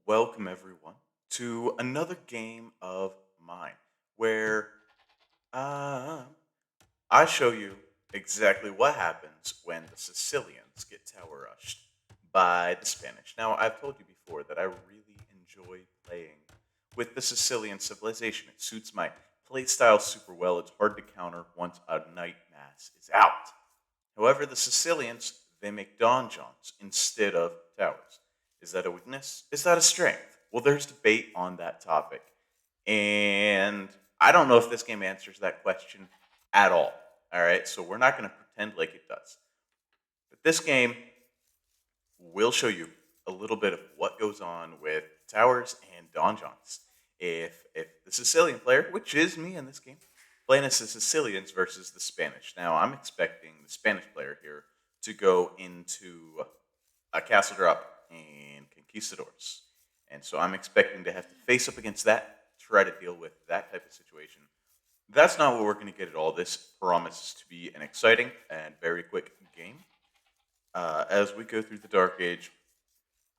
Welcome everyone to another game of mine where uh, I show you exactly what happens when the Sicilians get tower rushed by the Spanish. Now, I've told you before that I really enjoy playing with the Sicilian civilization. It suits my play style super well. It's hard to counter once a night mass is out. However, the Sicilians, they make donjons instead of towers. Is that a weakness? Is that a strength? Well, there's debate on that topic. And I don't know if this game answers that question at all. All right, so we're not going to pretend like it does. But this game will show you a little bit of what goes on with towers and donjons. If the Sicilian player, which is me in this game, playing as the Sicilians versus the Spanish. Now I'm expecting the Spanish player here to go into a castle drop and conquistadors. And so I'm expecting to have to face up against that, try to deal with that type of situation. That's not what we're going to get at all. This promises to be an exciting and very quick game. As we go through the Dark Age,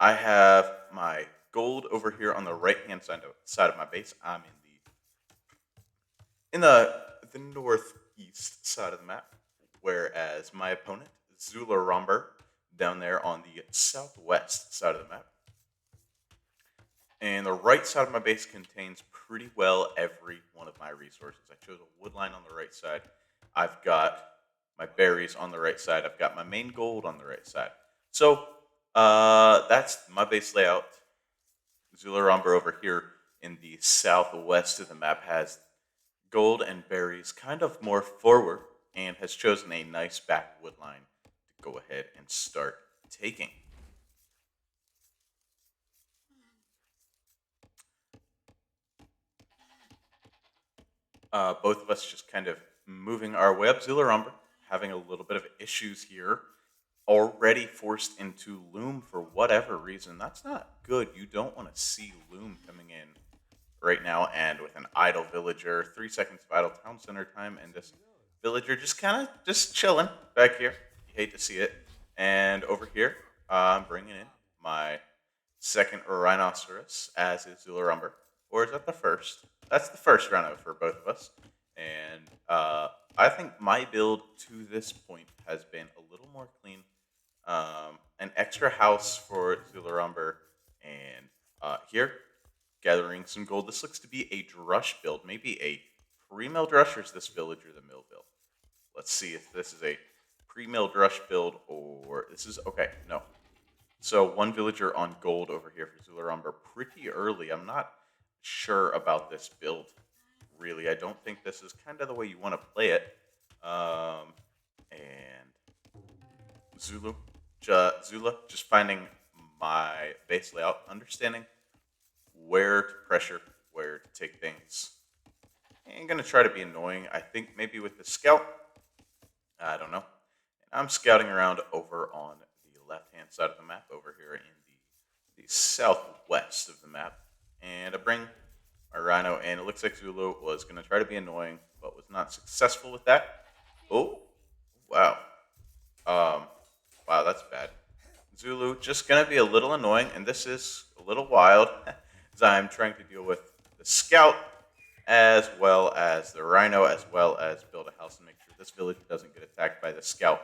I have my gold over here on the right hand side of my base. I'm in the northeast side of the map, whereas my opponent, Zula Romber, down there on the southwest side of the map. And the right side of my base contains pretty well every one of my resources. I chose a wood line on the right side. I've got my berries on the right side. I've got my main gold on the right side. So that's my base layout. Zularamba over here in the southwest of the map has gold and berries kind of more forward and has chosen a nice back wood line to go ahead and start taking. Both of us just kind of moving our way up Zularamba, having a little bit of issues here. Already forced into Loom for whatever reason. That's not good. You don't want to see Loom coming in right now and with an idle villager, 3 seconds of idle town center time, and this villager just kind of just chilling back here. You hate to see it. And over here, I'm bringing in my second rhinoceros as is Zularumber. Or is that the first? That's the first rhino for both of us. And I think my build to this point has been a little more clean. An extra house for Zularumber. And here, gathering some gold. This looks to be a drush build. Maybe a pre-mill drush, or is this villager the mill build? Let's see if this is a pre-mill drush build or this is okay. No, so one villager on gold over here for Zularumber pretty early. I'm not sure about this build, really. I don't think this is kind of the way you want to play it. And Zula, just finding my base layout, understanding where to pressure, where to take things. I'm going to try to be annoying. I think maybe with the scout, I don't know. And I'm scouting around over on the left-hand side of the map, over here in the southwest of the map. And I bring my rhino, and it looks like Zulu was going to try to be annoying, but was not successful with that. Oh, wow. Wow, that's bad. Zulu just going to be a little annoying, and this is a little wild as I'm trying to deal with the scout as well as the rhino, as well as build a house and make sure this village doesn't get attacked by the scout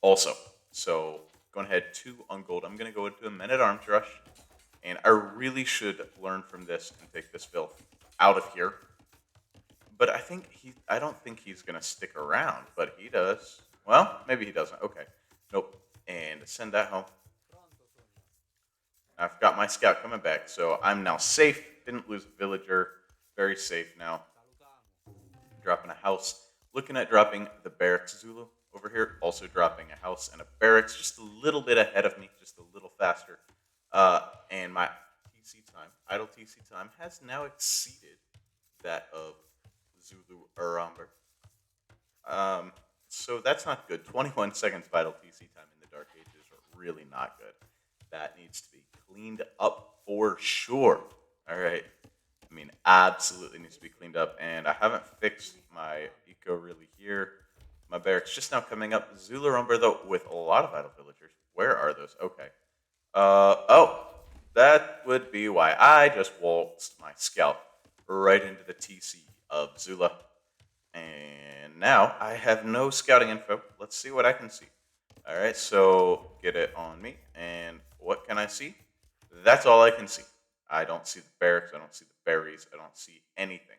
also. So going ahead, 2 on gold. I'm going to go into a men-at-arms rush, and I really should learn from this and take this filth out of here. But I don't think he's going to stick around, but he does. Well, maybe he doesn't. Okay. Nope. And send that home. I've got my scout coming back, so I'm now safe. Didn't lose a villager. Very safe now. Dropping a house. Looking at dropping the barracks Zulu over here. Also dropping a house and a barracks just a little bit ahead of me, just a little faster. And my idle TC time, has now exceeded that of Zulu Aramber. So that's not good. 21 seconds of idle TC time in the Dark Ages are really not good. That needs to be cleaned up for sure. All right. I mean, absolutely needs to be cleaned up. And I haven't fixed my eco really here. My barracks just now coming up. Zularumber, though, with a lot of idle villagers. Where are those? Okay. Oh, that would be why I just waltzed my scout right into the TC of Zula. And now I have no scouting info. Let's see what I can see. All right, so get it on me. And what can I see? That's all I can see. I don't see the barracks. I don't see the berries. I don't see anything.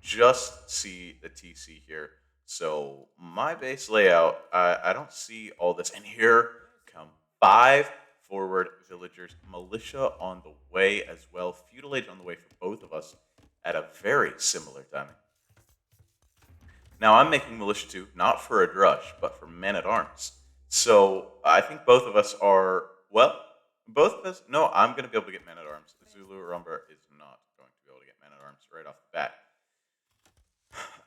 Just see the TC here. So my base layout, I don't see all this. And here come 5 forward villagers, militia on the way as well, feudal age on the way for both of us at a very similar timing. Now I'm making militia 2, not for a drush, but for men at arms. So I think both of us are, well, both of us, no, I'm going to be able to get men at arms. Zulu Rumba is not going to be able to get men at arms right off the bat.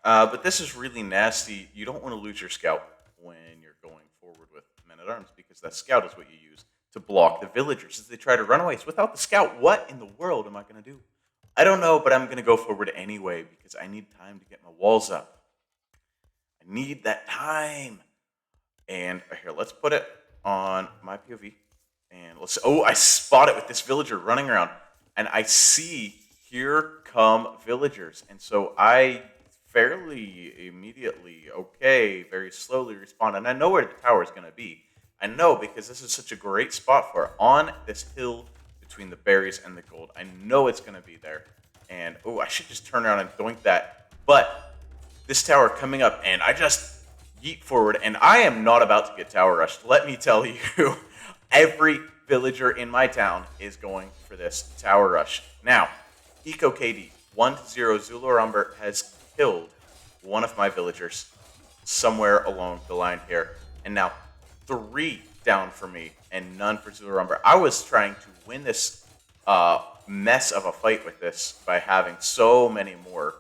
But this is really nasty. You don't want to lose your scout when you're going forward with men at arms because that scout is what you use to block the villagers as they try to run away. So without the scout, what in the world am I going to do? I don't know, but I'm going to go forward anyway because I need time to get my walls up. I need that time. And here, let's put it on my POV. And let's, oh, I spot it with this villager running around. And I see, here come villagers. And so I fairly immediately, okay, very slowly respond. And I know where the tower is going to be. I know because this is such a great spot for it. On this hill between the berries and the gold. I know it's going to be there. And, oh, I should just turn around and doink that. But this tower coming up, and I just yeet forward, and I am not about to get tower rushed. Let me tell you, every villager in my town is going for this tower rush. Now, Eco KD 1-0 Zulu Umber has killed one of my villagers somewhere along the line here, and now 3 down for me and none for Zulu Umber. I was trying to win this mess of a fight with this by having so many more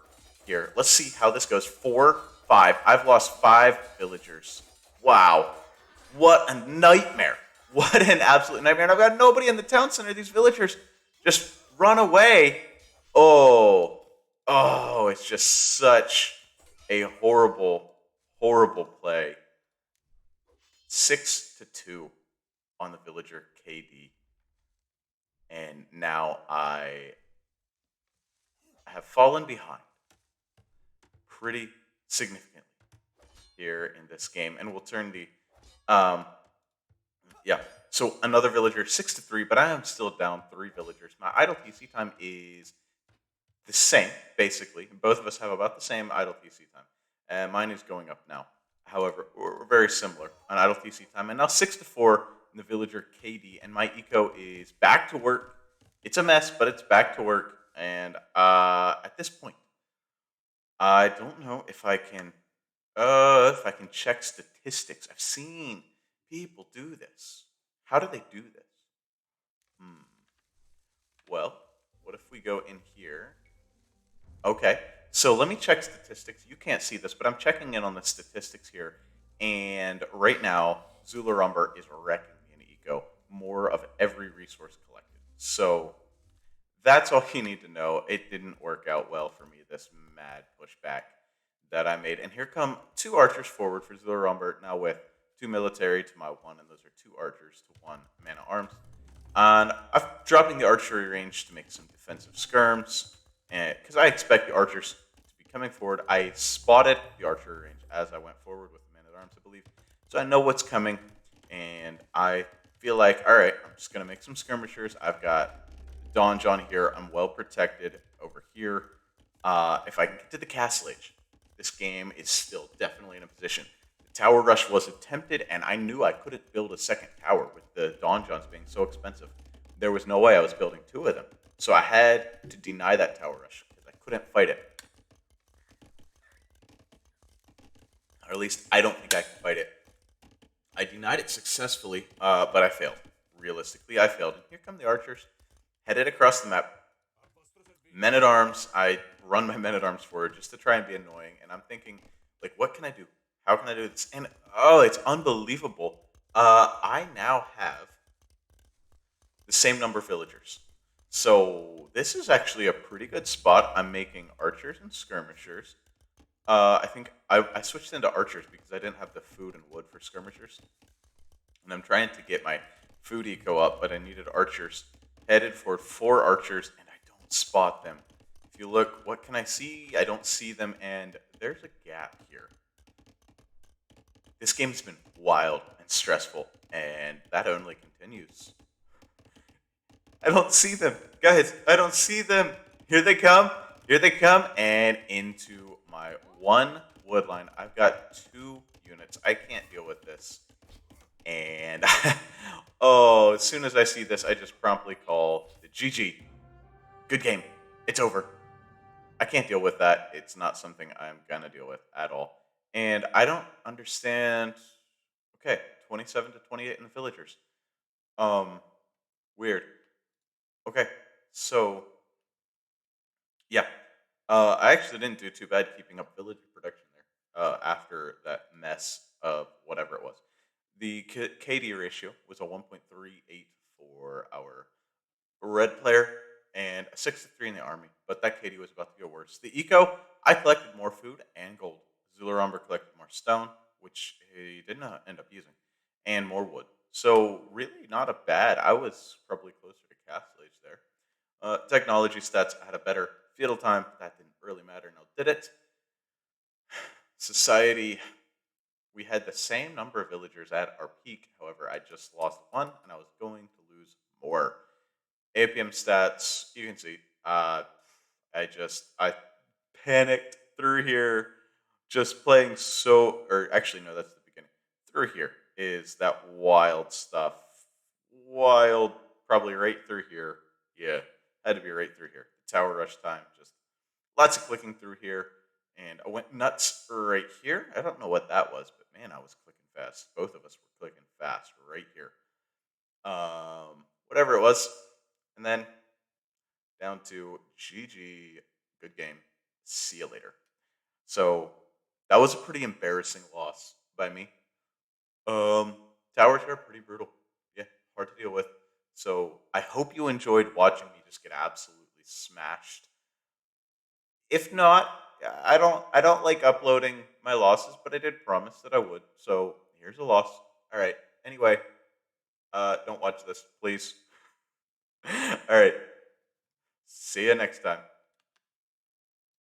here. Let's see how this goes. 4, 5. I've lost 5 villagers. Wow. What a nightmare. What an absolute nightmare. And I've got nobody in the town center. These villagers just run away. Oh, it's just such a horrible, horrible play. 6-2 on the villager KD. And now I have fallen behind pretty significantly here in this game. And we'll turn the, yeah. So another villager, 6-3, but I am still down 3 villagers. My idle TC time is the same, basically. Both of us have about the same idle TC time. And mine is going up now. However, we're very similar on idle TC time. And now 6-4 in the villager KD. And my eco is back to work. It's a mess, but it's back to work. And at this point, I don't know if I can check statistics. I've seen people do this. How do they do this? Well, what if we go in here? Okay, so let me check statistics. You can't see this, but I'm checking in on the statistics here. And right now, Zula Rumber is wrecking me in eco. More of every resource collected. So that's all you need to know. It didn't work out well for me, this mad pushback that I made. And here come 2 archers forward for Zula Rumber, now with 2 military to my 1, and those are 2 archers to 1 man at arms. And I'm dropping the archery range to make some defensive skirms, because I expect the archers to be coming forward. I spotted the archery range as I went forward with the man at arms, I believe. So I know what's coming, and I feel like, all right, I'm just going to make some skirmishers. I've got Don John here. I'm well protected over here. If I can get to the castle age, this game is still definitely in a position. The tower rush was attempted, and I knew I couldn't build a second tower with the Don Johns being so expensive. There was no way I was building 2 of them. So I had to deny that tower rush because I couldn't fight it. Or at least I don't think I can fight it. I denied it successfully, but I failed. Realistically, I failed. And here come the archers, headed across the map. Men-at-arms, I run my men-at-arms forward just to try and be annoying. And I'm thinking, like, what can I do? How can I do this? And, oh, it's unbelievable. I now have the same number of villagers. So this is actually a pretty good spot. I'm making archers and skirmishers. I think I switched into archers because I didn't have the food and wood for skirmishers. And I'm trying to get my food eco up, but I needed archers headed for 4 archers, and I don't spot them. If you look, what can I see? I don't see them, and there's a gap here. This game's been wild and stressful, and that only continues. I don't see them. Guys, I don't see them. Here they come. Here they come. And into my one wood line. I've got 2 units. I can't deal with this. And oh, as soon as I see this, I just promptly call the GG. Good game. It's over. I can't deal with that. It's not something I'm gonna deal with at all. And I don't understand. Okay, 27 to 28 in the villagers. Um, weird. Okay, so yeah, I actually didn't do too bad keeping up village production there. After that mess of whatever it was, the KD ratio was a 1.38 for our red player and a 6 to 3 in the army, but that KD was about to get worse. The eco, I collected more food and gold. Zularomber collected more stone, which he did not end up using, and more wood. So really not a bad. I was probably closer to Castle Age there. Technology stats had a better field time. That didn't really matter. No, did it? Society, we had the same number of villagers at our peak. However, I just lost one, and I was going to lose more. APM stats, you can see. I panicked through here, just playing so. Or actually, no, that's the beginning. Through here is that wild stuff. Wild, probably right through here. Yeah, had to be right through here. Tower rush time, just lots of clicking through here, and I went nuts right here. I don't know what that was, but man, I was clicking fast. Both of us were clicking fast right here. Whatever it was, and then down to GG. Good game. See you later. So that was a pretty embarrassing loss by me. Um, Towers are pretty brutal. Yeah, hard to deal with. So I hope you enjoyed watching me just get absolutely smashed. If not, I don't like uploading my losses, but I did promise that I would. So here's a loss. All right. Anyway, don't watch this, please. All right. See you next time.